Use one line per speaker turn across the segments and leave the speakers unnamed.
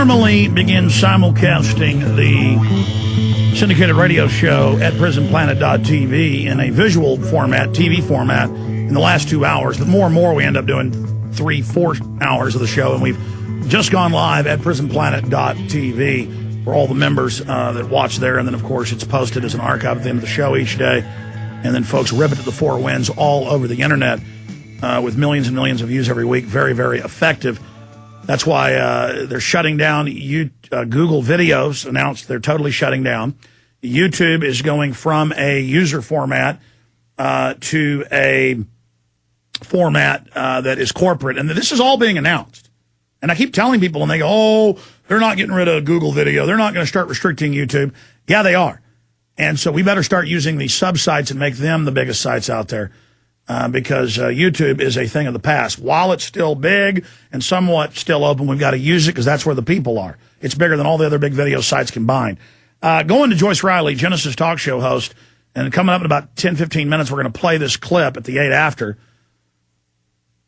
normally begin simulcasting the syndicated radio show at prisonplanet.tv in a visual format, TV format, in the last 2 hours. But more and more, we end up doing 3-4 hours of the show, and we've just gone live at prisonplanet.tv for all the members that watch there. And then, of course, it's posted as an archive at the end of the show each day. And then folks rip it to the four winds all over the internet with millions and millions of views every week. Very, very effective. That's why they're shutting down. Google Videos announced they're totally shutting down. YouTube is going from a user format to a format that is corporate. And this is all being announced. And I keep telling people, and they go, oh, they're not getting rid of Google Video. They're not going to start restricting YouTube. Yeah, they are. And so we better start using these sub-sites and make them the biggest sites out there. Because YouTube is a thing of the past. While it's still big and somewhat still open, we've got to use it because that's where the people are. It's bigger than all the other big video sites combined. Going to Joyce Riley, Genesis talk show host, and coming up in about 10, 15 minutes, we're going to play this clip at the 8 after.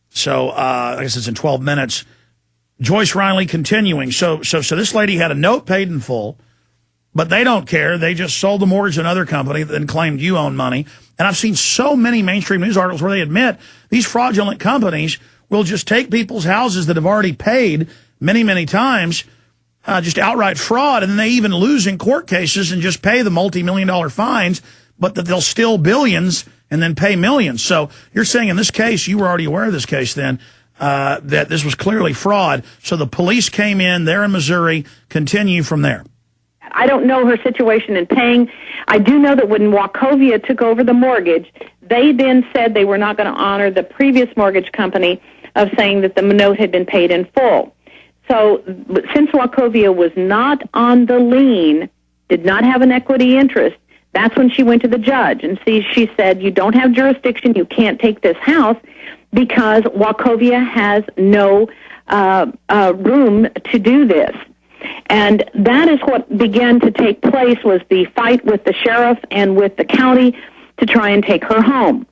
So I guess it's in 12 minutes. Joyce Riley continuing. So this lady had a note paid in full, but they don't care. They just sold the mortgage to another company that then claimed you own money. And I've seen so many mainstream news articles where they admit these fraudulent companies will just take people's houses that have already paid many, many times, just outright fraud, and then they even lose in court cases and just pay the multi-million-dollar fines, but that they'll steal billions and then pay millions. So you're saying in this case, you were already aware of this case then, that this was clearly fraud. So the police came in there in Missouri, continue from there.
I don't know her situation in paying. I do know that when Wachovia took over the mortgage, they then said they were not going to honor the previous mortgage company of saying that the note had been paid in full. So since Wachovia was not on the lien, did not have an equity interest, that's when she went to the judge. And she said, you don't have jurisdiction, you can't take this house because Wachovia has no room to do this. And that is what began to take place, was the fight with the sheriff and with the county to try and take her home.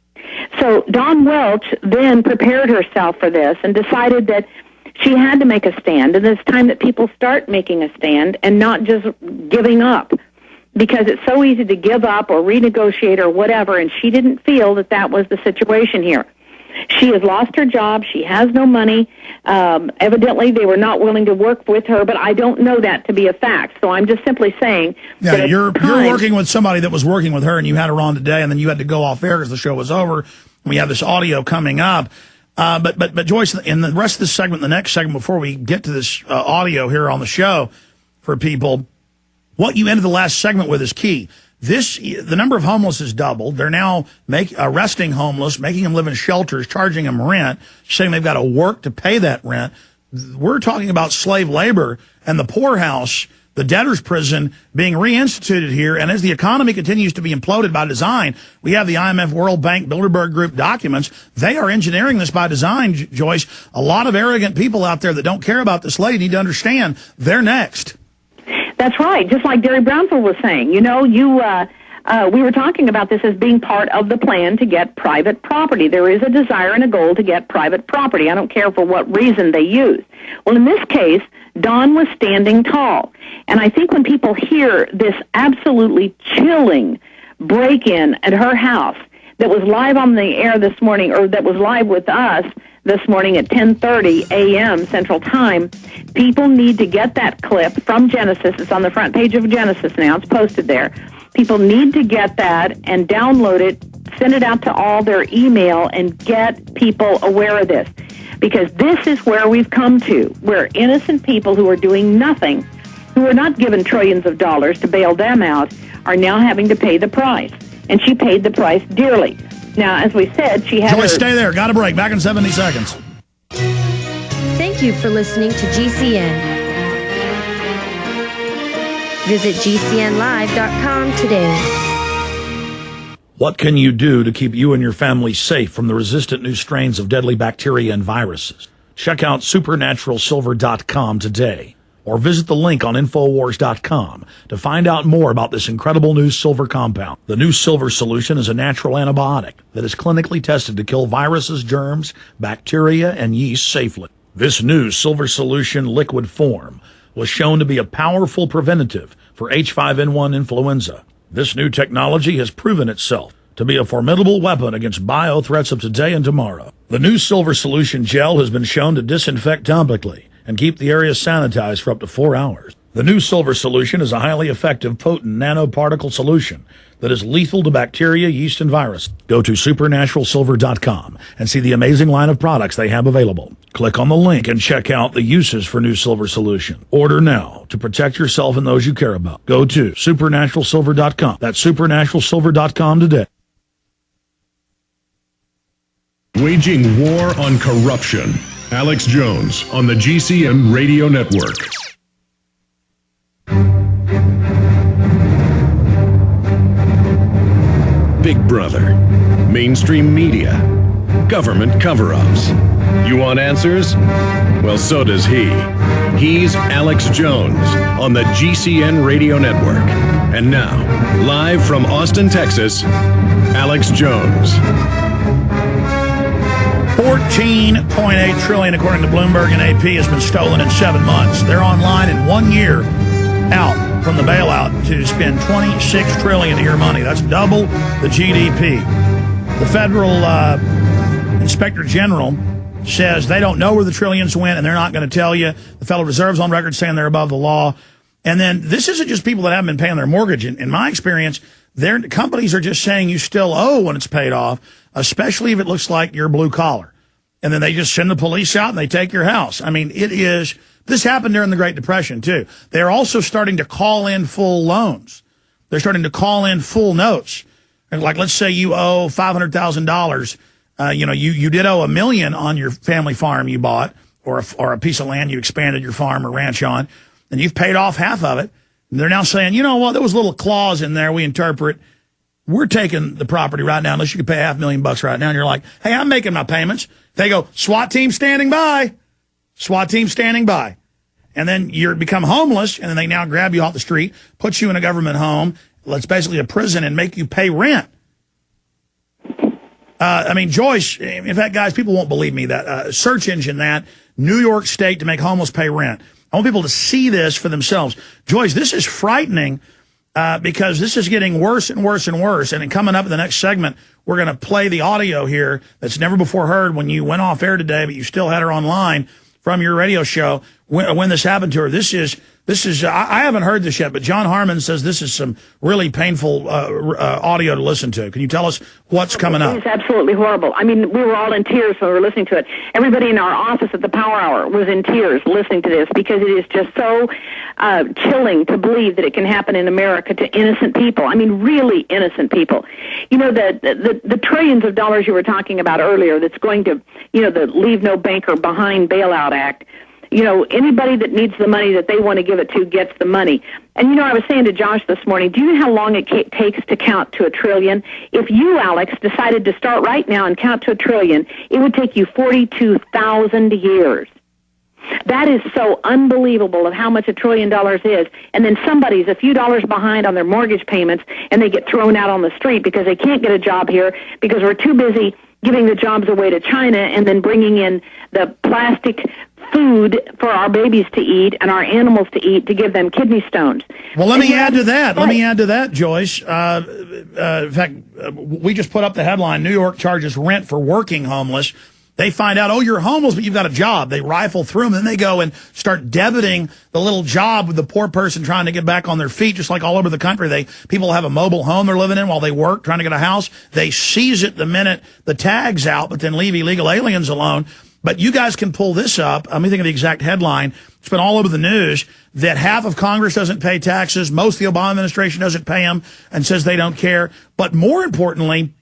So Dawn Welch then prepared herself for this and decided that she had to make a stand. And it's time that people start making a stand and not just giving up, because it's so easy to give up or renegotiate or whatever, and she didn't feel that that was the situation here. She has lost her job. She has no money. Evidently, they were not willing to work with her, but I don't know that to be a fact. So I'm just simply saying that
you're working with somebody that was working with her, and you had her on today, and then you had to go off air because the show was over. We have this audio coming up. But Joyce, in the rest of this segment, the next segment, before we get to this audio here on the show for people, what you ended the last segment with is key. The number of homeless has doubled. They're now arresting homeless, making them live in shelters, charging them rent, saying they've got to work to pay that rent. We're talking about slave labor and the poorhouse, the debtor's prison being reinstituted here. And as the economy continues to be imploded by design, we have the IMF, World Bank, Bilderberg Group documents. They are engineering this by design, Joyce. A lot of arrogant people out there that don't care about this lady need to understand they're next.
That's right. Just like Gary Brownfield was saying, we were talking about this as being part of the plan to get private property. There is a desire and a goal to get private property. I don't care for what reason they use. Well, in this case, Dawn was standing tall. And I think when people hear this absolutely chilling break-in at her house that was live on the air this morning, or that was live with us this morning at 10:30 a.m. Central Time, people need to get that clip from Genesis. It's on the front page of Genesis now. It's posted there. People need to get that and download it, send it out to all their email, and get people aware of this. Because this is where we've come to, where innocent people who are doing nothing, who are not given trillions of dollars to bail them out, are now having to pay the price. And she paid the price dearly. Now, as we said, she had
Joyce, stay there. Got a break. Back in 70 seconds.
Thank you for listening to GCN. Visit GCNlive.com today.
What can you do to keep you and your family safe from the resistant new strains of deadly bacteria and viruses? Check out supernaturalsilver.com today, or visit the link on infowars.com to find out more about this incredible new silver compound. The new silver solution is a natural antibiotic that is clinically tested to kill viruses, germs, bacteria, and yeast safely. This new silver solution liquid form was shown to be a powerful preventative for H5N1 influenza. This new technology has proven itself to be a formidable weapon against bio threats of today and tomorrow. The new Silver Solution gel has been shown to disinfect topically and keep the area sanitized for up to 4 hours. The new Silver Solution is a highly effective, potent nanoparticle solution that is lethal to bacteria, yeast, and virus. Go to supernaturalsilver.com and see the amazing line of products they have available. Click on the link and check out the uses for new Silver Solution. Order now to protect yourself and those you care about. Go to supernaturalsilver.com. That's supernaturalsilver.com today.
Waging war on corruption. Alex Jones on the GCN Radio Network. Big Brother, mainstream media, government cover-ups. You want answers? Well, so does he. He's Alex Jones on the GCN Radio Network. And now, live from Austin, Texas, Alex Jones.
$14.8 trillion, according to Bloomberg and AP, has been stolen in 7 months. They're online in 1 year out from the bailout to spend $26 trillion of your money. That's double the GDP. The federal inspector general says they don't know where the trillions went, and they're not going to tell you. The Federal Reserve's on record saying they're above the law. And then this isn't just people that haven't been paying their mortgage. In my experience, their companies are just saying you still owe when it's paid off, especially if it looks like you're blue collar. And then they just send the police out and they take your house. I mean, this happened during the Great Depression too. They're also starting to call in full loans. They're starting to call in full notes. And like, let's say you owe $500,000. You did owe $1 million on your family farm you bought, or a piece of land you expanded your farm or ranch on, and you've paid off half of it. And they're now saying, you know what, there was a little clause in there we interpret. We're taking the property right now, unless you could pay $500,000 right now. And you're like, hey, I'm making my payments. They go, SWAT team standing by. SWAT team standing by. And then you become homeless, and then they now grab you off the street, put you in a government home. It's basically a prison, and make you pay rent. Joyce, in fact, guys, people won't believe me. That search engine, that New York State to make homeless pay rent. I want people to see this for themselves. Joyce, this is frightening because this is getting worse and worse and worse. And coming up in the next segment, we're going to play the audio here that's never before heard when you went off air today, but you still had her online from your radio show when this happened to her. This is I haven't heard this yet, but John Harmon says this is some really painful audio to listen to. Can you tell us what's coming up?
It's absolutely horrible. I mean, we were all in tears when we were listening to it. Everybody in our office at the Power Hour was in tears listening to this because it is just so chilling to believe that it can happen in America to innocent people. I mean, really innocent people. You know, the trillions of dollars you were talking about earlier that's going to, the Leave No Banker Behind Bailout Act. Anybody that needs the money that they want to give it to gets the money. And, I was saying to Josh this morning, do you know how long it takes to count to $1 trillion? If you, Alex, decided to start right now and count to $1 trillion, it would take you 42,000 years. That is so unbelievable of how much $1 trillion is. And then somebody's a few dollars behind on their mortgage payments, and they get thrown out on the street because they can't get a job here because we're too busy giving the jobs away to China and then bringing in the plastic food for our babies to eat and our animals to eat to give them kidney stones.
Well, let me add to that, Joyce. In fact, we just put up the headline, New York charges rent for working homeless. They find out, you're homeless, but you've got a job. They rifle through them, and then they go and start debiting the little job with the poor person trying to get back on their feet, just like all over the country. People have a mobile home they're living in while they work, trying to get a house. They seize it the minute the tag's out, but then leave illegal aliens alone. But you guys can pull this up. Let me think of the exact headline. It's been all over the news that half of Congress doesn't pay taxes. Most of the Obama administration doesn't pay them and says they don't care. But more importantly,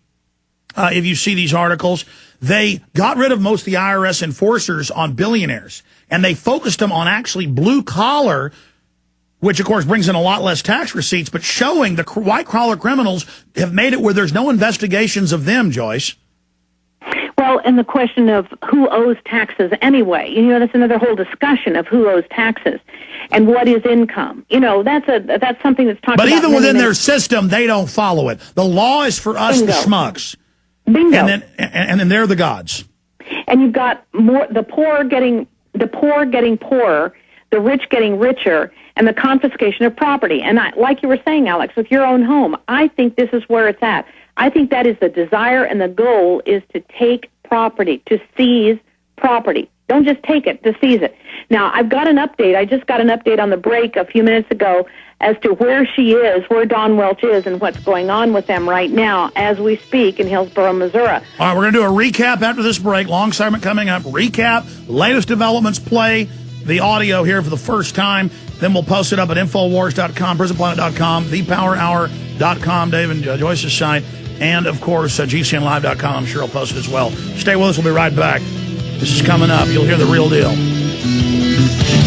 if you see these articles, they got rid of most of the IRS enforcers on billionaires, and they focused them on actually blue collar, which of course brings in a lot less tax receipts, but showing the white collar criminals have made it where there's no investigations of them, Joyce.
Well, and the question of who owes taxes anyway, that's another whole discussion of who owes taxes and what is income. That's something that's talked about. But
even within their system, they don't follow it. The law is for us, the schmucks.
Bingo.
And then they're the gods.
And you've got the poor getting poorer, the rich getting richer, and the confiscation of property. And like you were saying, Alex, with your own home, I think this is where it's at. I think that is the desire and the goal is to take property, to seize property. Don't just take it, to seize it. Now, I've got an update. I just got an update on the break a few minutes ago as to where she is, where Dawn Welch is, and what's going on with them right now as we speak in Hillsboro, Missouri.
All right, we're going to do a recap after this break. Long segment coming up. Recap, latest developments, play the audio here for the first time. Then we'll post it up at Infowars.com, PrisonPlanet.com, ThePowerHour.com, Dave and Joyce's site, and, of course, GCNLive.com. I'm sure I'll post it as well. Stay with us. We'll be right back. This is coming up. You'll hear the real deal.